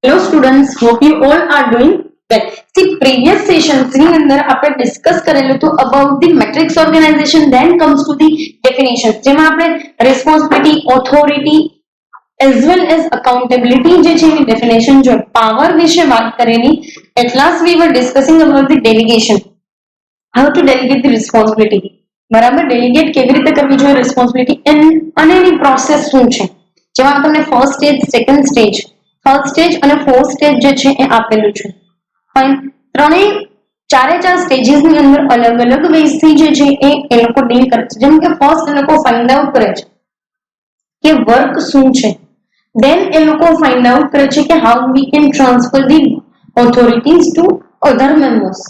Hello students, hope you all are doing well. See, previous sessions ની અંદર આપણે discuss કરેલું હતું about the matrix organization, then comes to the definitions, જેમાં આપણે responsibility, authority as well as accountability જે છે એની definition જોઈ, power વિશે વાત કરેલી. At last we were discussing about the delegation, how to delegate the responsibility. બરાબર, delegate કેવી રીતે કરવી જોઈએ responsibility અને એની પ્રોસેસ શું છે, જેમાં તમને first stage, second stage, third stage અને ફોર્થ સ્ટેજ જે છે એ આપેલું છે. ફાઇન, ત્રણેય ચારે ચાર સ્ટેજીસ ની અંદર અલગ અલગ વેઝ થી જે છે એ લોકો ડીલ કરે છે. જેમ કે ફર્સ્ટ એ લોકો ફાઇન્ડ આઉટ કરે છે કે વર્ક શું છે, દેન એ લોકો ફાઇન્ડ આઉટ કરે છે કે how we can transfer the authorities to other members.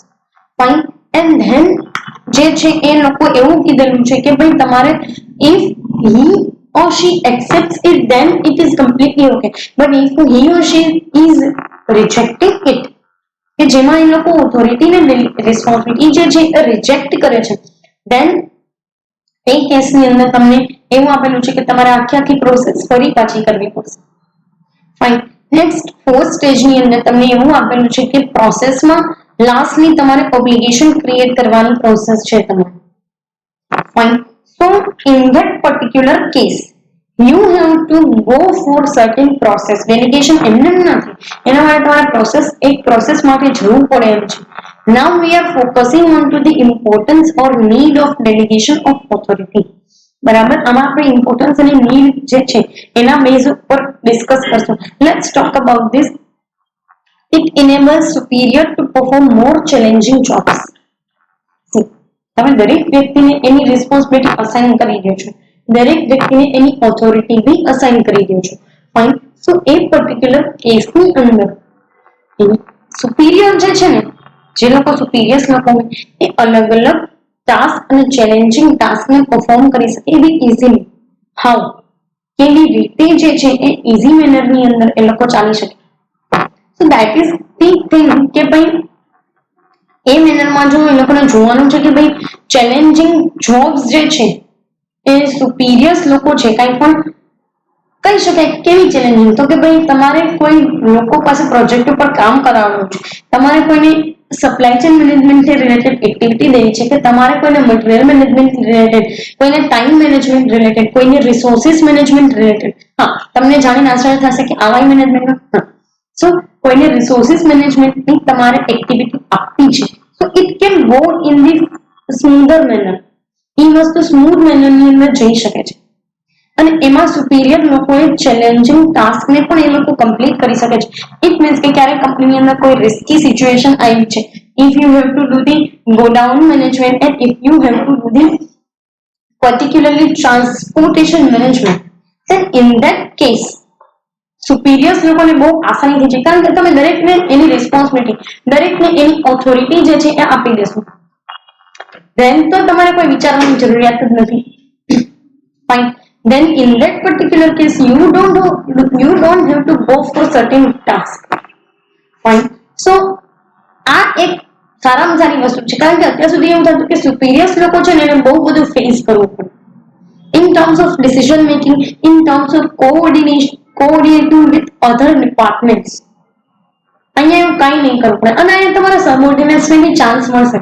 Fine, and then જે છે એ લોકો એવું કીધેલું છે કે ભાઈ તમારે if he or she accepts it, then it is completely okay, but if he or she is rejecting it, કે જેમાં એ લોકો ઓથોરિટી ને રિસ્પોન્સિબિલિટી જે છે રિજેક્ટ કરે છે, then એ કેસની અંદર તમને એવું આપેલું છે કે તમારે આખી પ્રોસેસ ફરી પાછી કરવી પડશે. ફાઇન, નેક્સ્ટ ફોર્થ સ્ટેજની અંદર તમને એવું આપેલું છે કે પ્રોસેસમાં લાસ્ટની તમારે ઓબ્લિગેશન ક્રિએટ કરવાની પ્રોસેસ છે તમારે. Fine, so in that particular case you have to go for certain process. Delegation એમને નથી, એના માટે તમારે પ્રોસેસ માટે જવું પડે એમ છે. Now we are focusing on to the importance or need of delegation of authority. બરાબર, આમાં આપણે ઇમ્પોર્ટન્સ અને નીડ જે છે એના બેઝ ઉપર ડિસ્કસ કરશું. Let's talk about this. It enables superior to perform more challenging jobs. તમે દરેક વ્યક્તિને એની રિસ્પોન્સિબિલિટી અસાઇન કરી દો છો, દરેક વ્યક્તિને એની ઓથોરિટી બી અસાઇન કરી દો છો. ફાઇન, સો એ પર્ટિક્યુલર કેસની અંદર સુપીરિયર જે છે ને, જે લોકો સુપીરિયર્સ લોકો હોય એ અલગ અલગ ટાસ્ક અને ચેલેન્જિંગ ટાસ્કને પરફોર્મ કરી શકે એવી ઇઝીલી. હાઉ, કેવી રીતે જે છે એ ઇઝી મેનરની અંદર એ લોકો ચાલી શકે. So that is the thing કે ભાઈ એ મેનરમાં જો એ લોકોને જોવાનું છે કે ભાઈ ચેલેન્જિંગ જોબ્સ જે છે એ સુપીરિયર્સ લોકો છે, કંઈ પણ કહી શકાય કેવી ચેલેન્જિંગ, તો કે ભાઈ તમારે કોઈ લોકો પાસે પ્રોજેક્ટ ઉપર કામ કરાવવાનું છે, તમારે કોઈને supply chain management related activity દેવી છે, કે તમારે કોઈને મટીરિયલ મેનેજમેન્ટ રિલેટેડ, કોઈને ટાઈમ મેનેજમેન્ટ રિલેટેડ, કોઈને રિસોર્સિસ મેનેજમેન્ટ રિલેટેડ. હા, તમને જાણીને આશ્ચર્ય થશે કે આવાય મેનેજમેન્ટ. સો કોઈને રિસોર્સિસ મેનેજમેન્ટની તમારે એક્ટિવિટી આપવી છે, so it can go in the smoother manner. એ વસ્તુ સ્મૂથ મેનરની અંદર જઈ શકે છે અને એમાં સુપીરિયર લોકોએ ચેલેન્જિંગ ટાસ્કને પણ એ લોકો કમ્પ્લીટ કરી શકે છે. ઇટ મીન્સ કે ક્યારેક કંપનીની અંદર કોઈ રિસ્કી સિચ્યુએશન આવી છે, if you have to do the godown management and if you have to do the particularly transportation management, then in that case સુપીરિયર્સ લોકોને બહુ આસાનીથી છે, કારણ કે તમે દરેકને એની રિસ્પોન્સિબિલિટી, દરેકને એની ઓથોરિટી જે છે એ આપી દેશો, then તો તમારે કોઈ વિચારવાની જરૂરિયાત જ નથી. Fine, then in that particular case you don't have to go for certain task. Fine, so આ એક સારામાં સારી વસ્તુ છે, કારણ કે અત્યાર સુધી એવું થતું કે સુપીરિયર્સ લોકો છે ને એને બહુ બધું ફેસ કરવું પડે in terms of decision making, in terms of coordinating with other departments. અહીંયા એવું કંઈ નહીં કરવું પડે અને અહીંયા તમારા સબઓર્ડિનેટ્સને બી ચાન્સ મળશે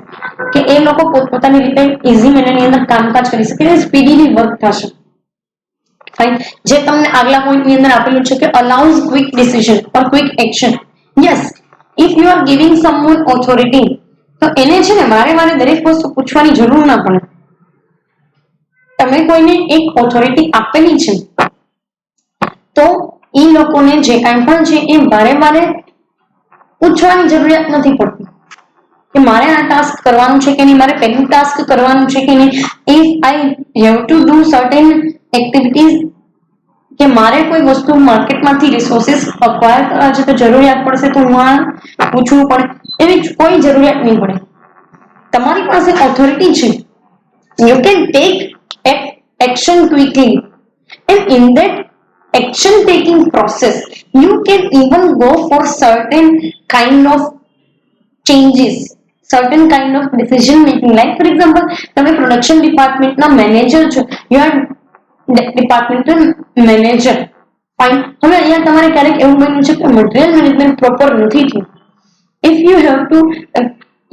કે એ લોકો પોતપોતાની રીતે ઇઝી મેનરની અંદર કામકાજ કરી શકે, સ્પીડીલી વર્ક થશે. ફાઇન, જે તમને આગલા પોઈન્ટની અંદર આપેલું છે કે allows quick decision or quick action. Yes, if you are giving someone authority, તો એને છે ને વારે વારે દરેક વસ્તુ પૂછવાની જરૂર ના પડે. તમે કોઈને એક ઓથોરિટી આપેલી છે તો એ લોકોને જે કાંઈ પણ છે એ વારે વારે પૂછવાની જરૂરિયાત નથી પડતી કે મારે આ ટાસ્ક કરવાનું છે કે નહીં, મારે પેલું ટાસ્ક કરવાનું છે કે નહીં. If I have to do certain activities, કે મારે કોઈ વસ્તુ માર્કેટમાંથી રિસોર્સિસ અક્વાયર કરવા છે તો જરૂરિયાત પડશે તો હું આ પૂછવું પડે, એવી કોઈ જરૂરિયાત નહીં પડે. તમારી પાસે ઓથોરિટી છે, you can take action quickly, and in that action taking process you can even go for certain kind of changes, certain kind of decision making. Like for example, તમે પ્રોડક્શન ડિપાર્ટમેન્ટના મેનેજર છો, you are departmental manager, fine. હવે અહીંયા તમારે ક્યારેક એવું બન્યું છે કે મટીરિયલ મેનેજમેન્ટ પ્રોપર નથી થયું. If you have to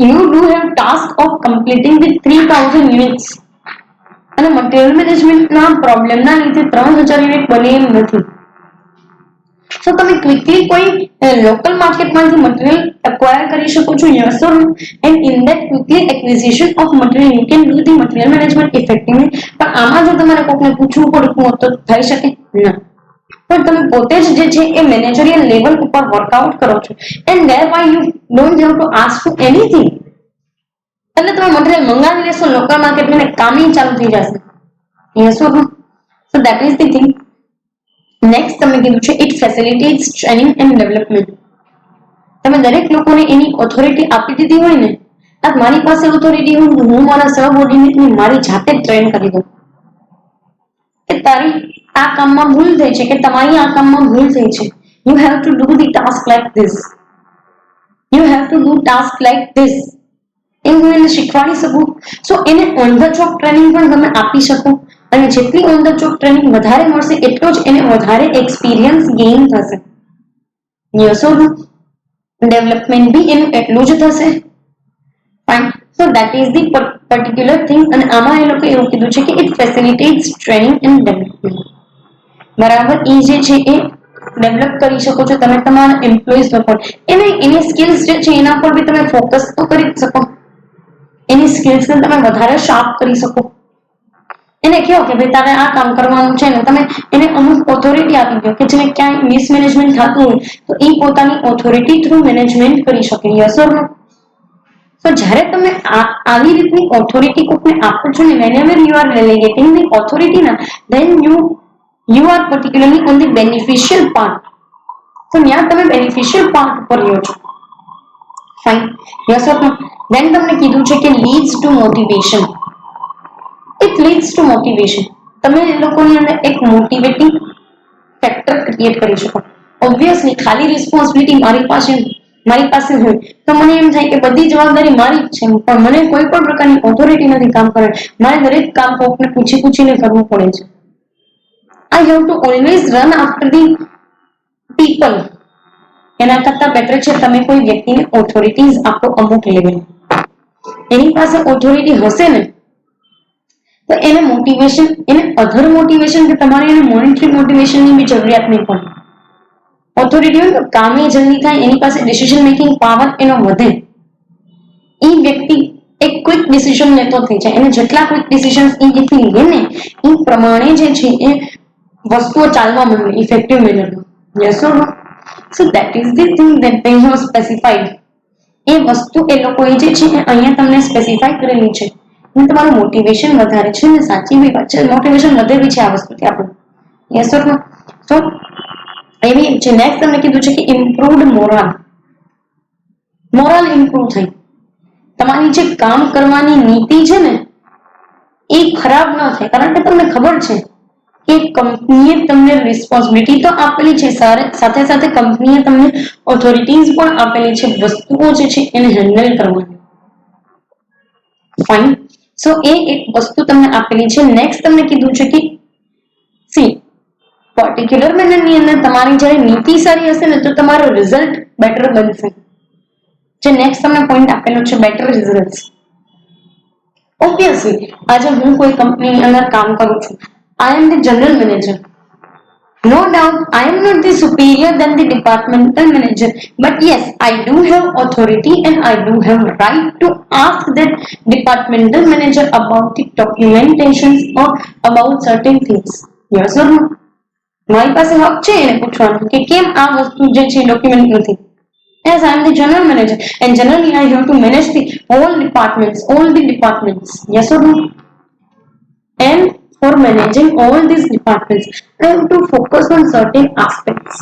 you do have task of completing the 3000 units અને મટીરિયલ મેનેજમેન્ટ ના પ્રોબ્લેમ ના લીધે 3000 યુનિટ બને એમ નથી. So તમે ક્વિકલી કોઈ લોકલ માર્કેટમાંથી મટીરિયલ એક્વાયર કરી શકો છો, yes or no, and in that quickly acquisition of material you can do the material management effectively. પણ આમાં જો તમારે કોકને પૂછવું પડતું તો થઈ શકે ના. પણ તમે પોતે જ જે છે એ મેનેજરિયલ લેવલ ઉપર વર્કઆઉટ કરો છો and thereby you don't have to ask for anything. એટલે તમે મટીરિયલ મંગાવી લેશો લોકલ માર્કેટમાં કામ ચાલુ થઈ જશે. yes or no. So that is the thing. Next તમે કીધું છે it facilitates training and development. તમે દરેક લોકોને એની ઓથોરિટી આપી દીધી હોય ને, આ મારી પાસે ઓથોરિટી હોય તો હું મારા સબઓર્ડિનેટને મારી જાતે ટ્રેન કરી દઉં કે તારી આ કામમાં ભૂલ થઈ છે કે તમારી આ કામમાં ભૂલ થઈ છે. You have to do the task like this, you have to do task like this, એ હું એને શીખવાડી શકું. સો એને ઓન ધ જોબ ટ્રેનિંગ પણ તમે આપી શકો અને જેટલી ઓન ધ જોબ ટ્રેનિંગ વધારે મળશે એટલો જ એને વધારે એક્સપિરિયન્સ ગેઇન થશે. Yes or no. ડેવલપમેન્ટ બી એનું એટલું જ થશે. Fine. So that is the particular thing. અને આમાં એ લોકો એવું કીધું છે કે it facilitates training and development. બરાબર. એ જે છે એ ડેવલપ કરી શકો છો તમે તમારા એમ્પ્લોઈઝ પર. એને એની સ્કિલ્સ જે છે એના પર બી તમે ફોકસ તો કરી શકો. એની સ્કિલ્સને તમે વધારે શાર્પ કરી શકો. એને કહો કે ભાઈ તારે આ કામ કરવાનું છે ને તમે એને અમુક ઓથોરિટી આપી દો કે જેને ક્યાંય મિસમેનેજમેન્ટ થતું હોય તો એ પોતાની ઓથોરિટી થ્રુ મેનેજમેન્ટ કરી શકે. યસ ઓર નો. તો જ્યારે તમે આવી રીતની ઓથોરિટી કોઈને આપો છો ને whenever you are delegating the authority ના then you are particularly on the beneficial part. તો ત્યાં તમે બેનિફિશિયલ પાર્ટ ઉપર રહ્યો છો. ફાઇન. યસ ઓર નો. દેન તમને કીધું છે કે leads two motivation. It leads two motivation. તમે એ લોકોની અંદર એક મોટિવેટિંગ ફેક્ટર ક્રિએટ કરી શકો. ઓબ્વિયસલી ખાલી રિસ્પોન્સિબિલિટી મારી પાસે હોય તો મને એમ થાય કે બધી જવાબદારી મારી જ છે પણ મને કોઈ પણ પ્રકારની ઓથોરિટી નથી કામ કરે. મારે દરેક કામ કોકને પૂછીને કરવું પડે છે. I have to always run after the people. એના કરતા બેટર છે તમે કોઈ વ્યક્તિને ઓથોરિટીઝ આપો અમુક લેવલ. એની પાસે ઓથોરિટી હશે ને તો એને મોટિવેશન, એને અધર મોટિવેશન કે તમારે એને મોનિટરી મોટિવેશનની બી જરૂરિયાત નહીં પડે. ઓથોરિટી હોય તો કામે જલ્દી થાય, એની પાસે ડિસિઝન મેકિંગ પાવર એનો વધે. એ વ્યક્તિ એક ક્વિક ડિસિઝન લેતો થઈ જાય. એને જેટલા ક્વિક ડિસિઝન્સ એ વ્યક્તિ લે ને એ પ્રમાણે જે છે એ વસ્તુઓ ચાલવા માંડે ઇફેક્ટિવ મેનરમાં. Yes or no. So that is the thing that they have specified. એ વસ્તુ એ લોકોએ જે છે અહીંયા તમને સ્પેસિફાઈ કરેલી છે. તમારું મોટિવેશન વધારે છે ને સાચી બી વાત છે. મોટિવેશન વધે બી છે આ વસ્તુથી આપણું. યસ ઓર નો. તો એવી છે. નેક્સ્ટ તમને કીધું છે કે ઇમ્પ્રુવડ મોરલ. મોરલ ઇમ્પ્રુવ થઈ. તમારી જે કામ કરવાની નીતિ છે ને એ ખરાબ ન થાય. કારણ કે તમને ખબર છે કે કંપનીએ તમને રિસ્પોન્સિબિલિટી તો આપેલી છે, સાથે સાથે કંપનીએ તમને ઓથોરિટીઝ પણ આપેલી છે વસ્તુઓ જે છે એને હેન્ડલ કરવાની. ફાઇન. સો એ એક વસ્તુ તમને આપેલી છે. નેક્સ્ટ તમને કીધું છે કે સી પર્ટિક્યુલર મેનરની અંદર તમારી જ્યારે નીતિ સારી હશે ને તો તમારો રિઝલ્ટ બેટર બનશે. જે નેક્સ્ટ તમને પોઈન્ટ આપેલો છે બેટર રિઝલ્ટ્સ. ઓબ્વિયસલી આજે હું કોઈ કંપનીની અંદર કામ કરું છું. I am the general manager. No doubt, I am not the superior than the departmental manager, but yes, I do have authority and I do have right to ask that departmental manager about the documentations or about certain things. Yes or no? મારી પાસે હક છે એને પૂછવાનું કે કેમ આ વસ્તુ જે છે ડોક્યુમેન્ટ નથી. Yes, I am the general manager and generally I have to manage the all the departments. Yes or no? And for managing all these departments, I have to focus on certain aspects.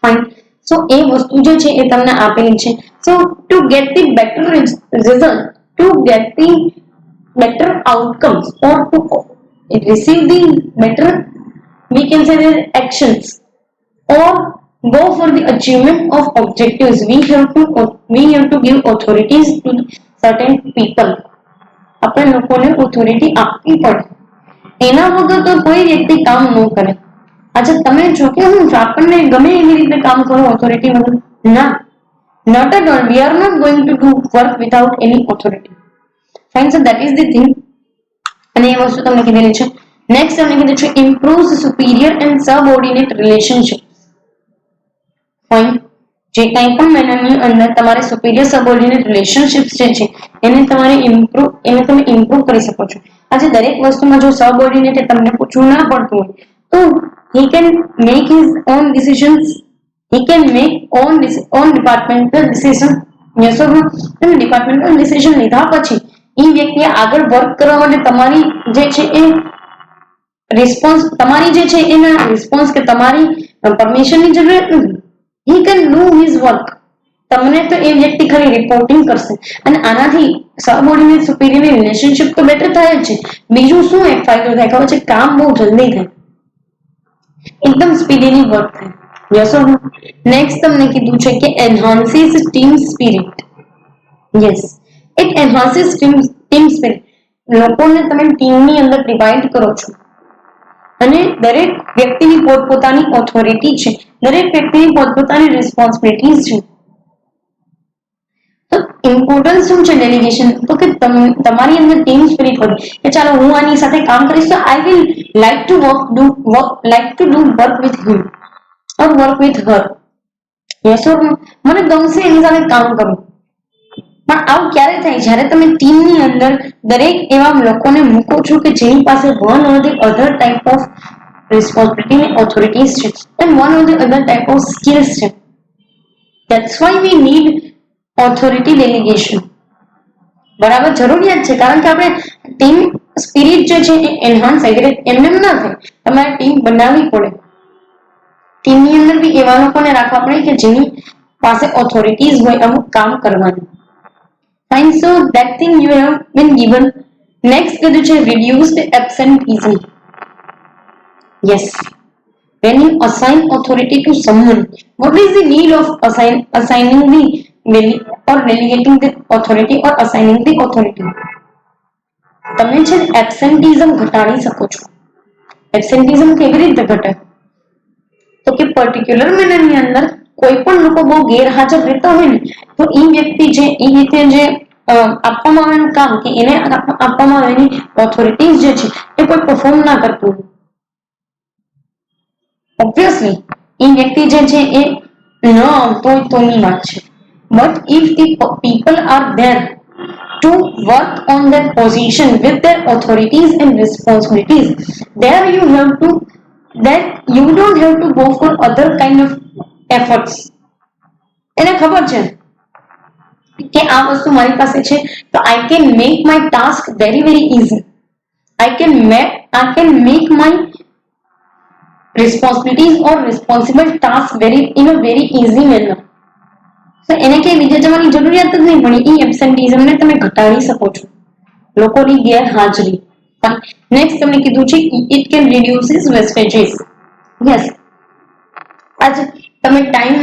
Fine. So a વસ્તુ જે છે એ તમને આપેલી છે. So to get the better result, to get the better outcomes or to receive the better, we can say, the actions or go for the achievement of objectives, we have to give authorities to certain people. આપણે લોકોને authority આપવી પડે. એના વગર તો કોઈ વ્યક્તિ કામ ન કરે. अच्छा તમે જો કે હું આપણને ગમે એવી રીતે કામ કરો ઓથોરિટી વગર ના, not at all, we are not going to do work without any authority. Fine, so that is the thing. અને એ વસ્તુ તમને કીધેલી છે. નેક્સ્ટ તમને કીધું છે improves superior and subordinate relationship. Fine, જે કંઈ પણ મેનરની અંદર તમારે સુપીરિયર સબઓર્ડિનેટ રિલેશનશિપ્સ જે છે એને તમે ઇમ્પ્રૂવ કરી શકો છો. આજે દરેક વસ્તુમાં જો સબઓર્ડિનેટ તમને પૂછવું ના પડતું હોય તો he can make his own decisions, he can make own departmental decision. yes or no? તમે ડિપાર્ટમેન્ટલ ડિસિઝન લીધા પછી એ વ્યક્તિએ આગળ વર્ક કરવા માટે તમારી જે છે એ રિસ્પોન્સ તમારી જે છે એના રિસ્પોન્સ કે તમારી પરમિશનની જરૂરત નથી. he can do his work. તમને તો એ વ્યક્તિ ખાલી રિપોર્ટિંગ કરશે અને આનાથી સબઓર્ડિનેટ સુપીરિયર રિલેશનશિપ તો બેટર થાય જ છે. બીજું શું એક ફાયદો થાય ખબર છે? કામ બહુ જલ્દી થાય, એકદમ સ્પીડીલી વર્ક થાય. Yes or no? નેક્સ્ટ તમને કીધું છે કે enhances team spirit. Yes, it enhances team spirit. લોકોને તમે ટીમની અંદર ડિવાઈડ કરો છો અને દરેક વ્યક્તિની પોતપોતાની ઓથોરિટી છે, દરેક વ્યક્તિની પોતપોતાની રિસ્પોન્સિબિલિટીઝ છે. તો ઇમ્પોર્ટન્સ શું છે ડેલિગેશન? તો કે તમારી અંદર ટીમ સ્પિરિટ હોય કે ચાલો હું આની સાથે કામ કરીશ તો I will like to do work with him or work with her. Yes or no? મને ગમશે એની સાથે કામ કરવું. પણ આવું ક્યારે થાય? જ્યારે તમે ટીમની અંદર દરેક એવા લોકોને મૂકો છો કે જેની પાસે one or the other type of responsibility અને ઓથોરિટીઝ છે and one or the other type of skills છે. That's why we need authority delegation. બરાબર, જરૂરિયાત છે. કારણ કે આપણે ટીમ સ્પિરિટ જે છે એ એન્હાન્સ થાય, એમને ના થાય, તમારે ટીમ બનાવવી પડે. ટીમની અંદર બી એવા લોકોને રાખવા પડે કે જેની પાસે ઓથોરિટીઝ હોય અમુક કામ કરવાની. Fine, so that thing you have been given. Next કીધું છે reduced absenteeism. yes, when you assign authority to someone, what is the need of assigning the or delegating the authority or assigning the authority? તમે છે એબ્સેન્ટિઝમ ઘટાડી શકો છો. એબ્સેન્ટિઝમ કેવી રીતે ઘટે? તો કે પર્ટિક્યુલર મહિનાની અંદર કોઈ પણ લોકો બહુ ગેરહાજર રહેતા હોય ને તો એ વ્યક્તિ છે એ રીતે જે આપવામાં આવેલું કામ કે એને આપવામાં આવેલી ઓથોરિટીઝ જે છે એ કોઈ પરફોર્મ ના કરતું. ઓબ્વિયસલી એ વ્યક્તિ જે છે એ ન આવતો હોય તોની વાત છે. But if the people are there to work on their position with their authorities and responsibilities, there you have to, that you don't have to go for other kind of efforts. એને ખબર છે કે આ વસ્તુ મારી પાસે છે તો I can make my task very easy. I can make my responsibilities or responsible task in a very easy manner. તો એને કઈ બીજે જવાની જરૂરિયાત જ નહીં પડે. એ એબ્સેન્ટિઝમને તમે ઘટાડી શકો છો, લોકોની ગેરહાજરી. નેક્સ્ટ તમને કીધું છે ઇટ કેન રિડ્યુસીસ વેસ્ટેજીસ. યસ, આજ તમે ટાઈમ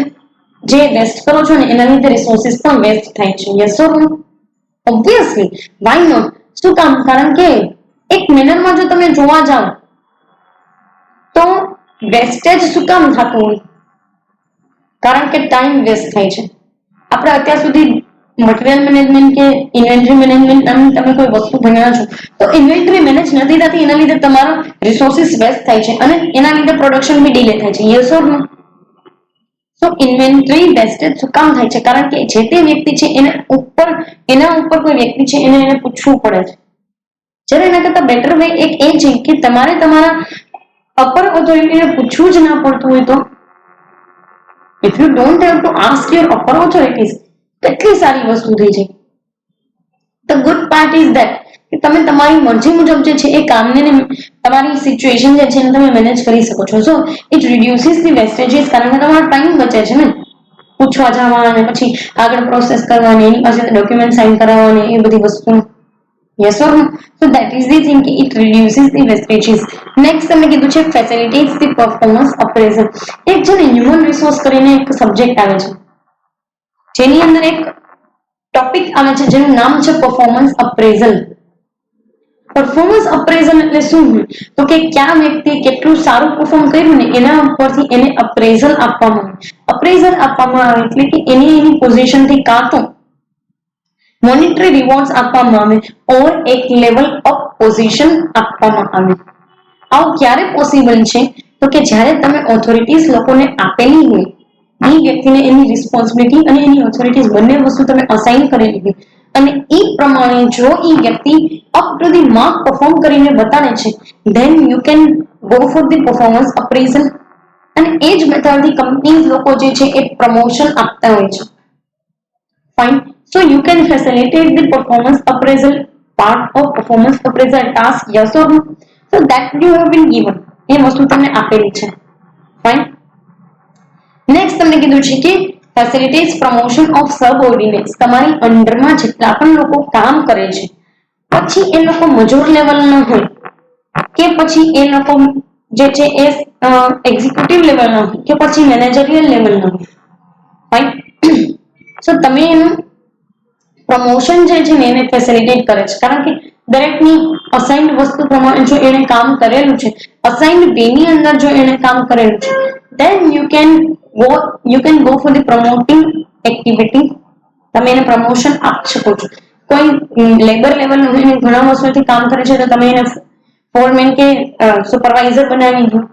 જે વેસ્ટ કરો છો ને એના લીધે રિસોર્સિસ પણ વેસ્ટ થાય છે. Yes or no? Obviously, why not? શું કામ? કારણ કે એક મેનરમાં જો તમે જોવા જાઓ તો વેસ્ટેજ શું કામ થતું હોય? કારણ કે ટાઈમ વેસ્ટ થાય છે. આપણે અત્યાર સુધી મટીરિયલ મેનેજમેન્ટ કે ઇન્વેન્ટરી મેનેજમેન્ટ નામની તમે કોઈ વસ્તુ ભણ્યા છો તો ઇન્વેન્ટરી મેનેજ નથી થતી, એના લીધે તમારો રિસોર્સિસ વેસ્ટ થાય છે અને એના લીધે પ્રોડક્શન બી ડીલે થાય છે. Yes or no? So inventory wastage શું કામ થાય છે? કારણ કે જે તે વ્યક્તિ છે એના ઉપર કોઈ વ્યક્તિ છે એને પૂછવું પડે છે. જ્યારે એના કરતા બેટર વે એક એ છે કે તમારે તમારા અપર ઓથોરિટીને પૂછવું જ ના પડતું હોય તો if you don't have to ask your upper authorities, કેટલી સારી વસ્તુ થઈ છે. The good part is that કે તમે તમારી મરજી મુજબ જે છે એ કામને તમારી સિચ્યુએશન જે છે એને તમે મેનેજ કરી શકો છો. So it reduces the wastages. કારણ કે તમારો ટાઈમ બચે છે ને પૂછવા જવા અને પછી આગળ પ્રોસેસ કરવાની, એની પાસે ડોક્યુમેન્ટ સાઇન કરાવવાની, એ બધી વસ્તુ. Yes or no? So that is the thing કે it reduces the wastages. Next તમે કીધું છે ફેસિલિટેટ્સ ધી પરફોર્મન્સ અપ્રેઝલ. એક છે ને હ્યુમન રિસોર્સ કરીને એક સબ્જેક્ટ આવે છે જેની અંદર એક ટોપિક આવે છે જેનું નામ છે પરફોર્મન્સ અપ્રેઝલ. પરફોર્મન્સ અપ્રેઝલ એટલે શું? તો કે ક્યાં વ્યક્તિએ કેટલું સારું પરફોર્મ કર્યું ને એના ઉપરથી એને અપ્રેઝલ આપવામાં આવે. અપ્રેઝલ આપવામાં આવે એટલે કે એની પોઝિશનથી કાં તો મોનેટરી રિવોર્ડ્સ આપવામાં આવે ઓર એક લેવલ અપ પોઝિશન આપવામાં આવે. આવું ક્યારે પોસિબલ છે? તો કે જ્યારે તમે ઓથોરિટીઝ લોકોને આપેલી હોય, એ વ્યક્તિને એની રિસ્પોન્સિબિલિટી અને એની ઓથોરિટીઝ બંને વસ્તુ તમે અસાઇન કરેલી હોય અને એ પ્રમાણે જો એ વ્યક્તિ up to the mark perform કરીને બતાવે છે, then you can go for the performance appraisal. અને એ જ મેથડથી કંપનીઝ લોકો જે છે એ પ્રમોશન આપતા હોય છે. Fine. So you can facilitate the performance appraisal part of performance appraisal task, yes or no? So that you have been given. એ વસ્તુ તમને આપેલી છે. ફાઇન. નેક્સ્ટ તમને કીધું છે કે ફેસિલિટેટ્સ પ્રમોશન ઓફ સબઓર્ડિનેટ્સ. તમારી અંડરમાં જેટલા પણ લોકો કામ કરે છે, પછી એ લોકો મજૂર લેવલના હોય કે પછી એ લોકો જે છે એ એક્ઝિક્યુટિવ લેવલના હોય કે પછી મેનેજરિયલ લેવલના હોય. ફાઇન. સો તમે એનું પ્રમોશન જે છે ને એને ફેસિલિટેટ કરે છે, કારણ કે દરેકની અસાઇન્ડ વસ્તુ પ્રમાણે જો એને કામ કરેલું છે, અસાઇન્ડ વેની અંદર જો એને કામ કરેલું છે, then you can go for the promoting activity. તમે એને પ્રમોશન આપી શકો છો. કોઈ લેબર લેવલ એને ઘણા વર્ષોથી કામ કરે છે તો તમે એને ફોરમેન કે સુપરવાઇઝર બનાવી દો.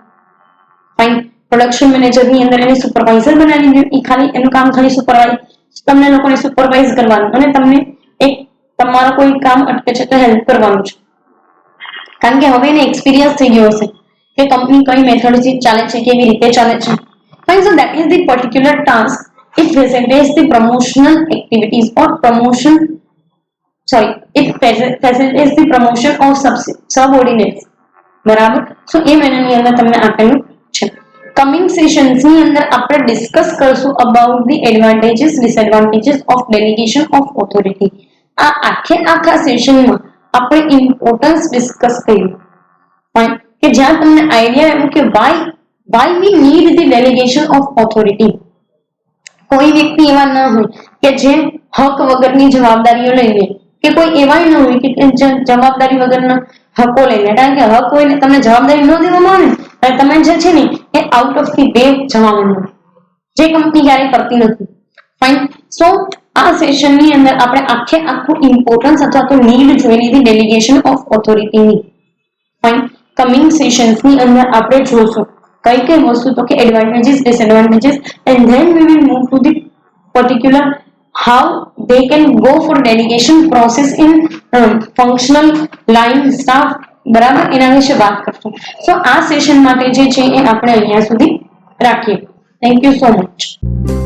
ફાઇન. પ્રોડક્શન મેનેજર ની અંદર એને સુપરવાઇઝર બનાવી દો. એ ખાલી એનું કામ ખાલી સુપરવાઇઝ, તમને લોકોને સુપરવાઇઝ કરવાનું અને તમને એક તમારું કોઈ કામ અટકે છે તો હેલ્પ કરવાનું છે, કારણ કે હવે એને એક્સપિરિયન્સ થઈ ગયો હશે કે કંપની કઈ મેથડથી ચાલે છે, કેવી રીતે ચાલે છે. Fine. So that is the particular task. It facilitates the promotional activities or it facilitates the promotion of subordinates. બરાબર. સો એ મેનરની અંદર તમને આપેલું છે. કમિંગ સેશન્સ ની અંદર આપણે ડિસ્કસ કરશું about the advantages disadvantages of delegation of authority. આ આખા સેશનમાં આપણે ઇમ્પોર્ટન્સ ડિસ્કસ કર્યું. ફાઇન. કે જ્યાં તમને આઈડિયા આવ્યું કે why we need the delegation of authority. કોઈ વ્યક્તિ એવા ન હોય કે જે હક વગરની જવાબદારીઓ લઈ લે, કે કોઈ એવા ન હોય કે જવાબદારી વગરના હકો લઈ લે. કારણ કે હક હોય ને તમને જવાબદારી ન દેવામાં આવે ને તમે જે છે ને એ આઉટ ઓફ ધી વે જવાનું, જે કંપની ક્યારેય કરતી નથી. ફાઇન. સો આ સેશનની અંદર આપણે આખું ઇમ્પોર્ટન્સ અથવા તો નીડ જોઈ લીધી ડેલિગેશન ઓફ ઓથોરિટીની. ફાઇન. કમિંગ સેશન્સની અંદર આપણે જોશું કઈ કઈ વસ્તુ, તો કે advantages disadvantages, and then we will move to the particular how they can go for delegation process in functional line staff. બરાબર. એના વિશે વાત કરશું. સો આ સેશન માટે જે છે એ આપણે અહીંયા સુધી રાખીએ. Thank you so much.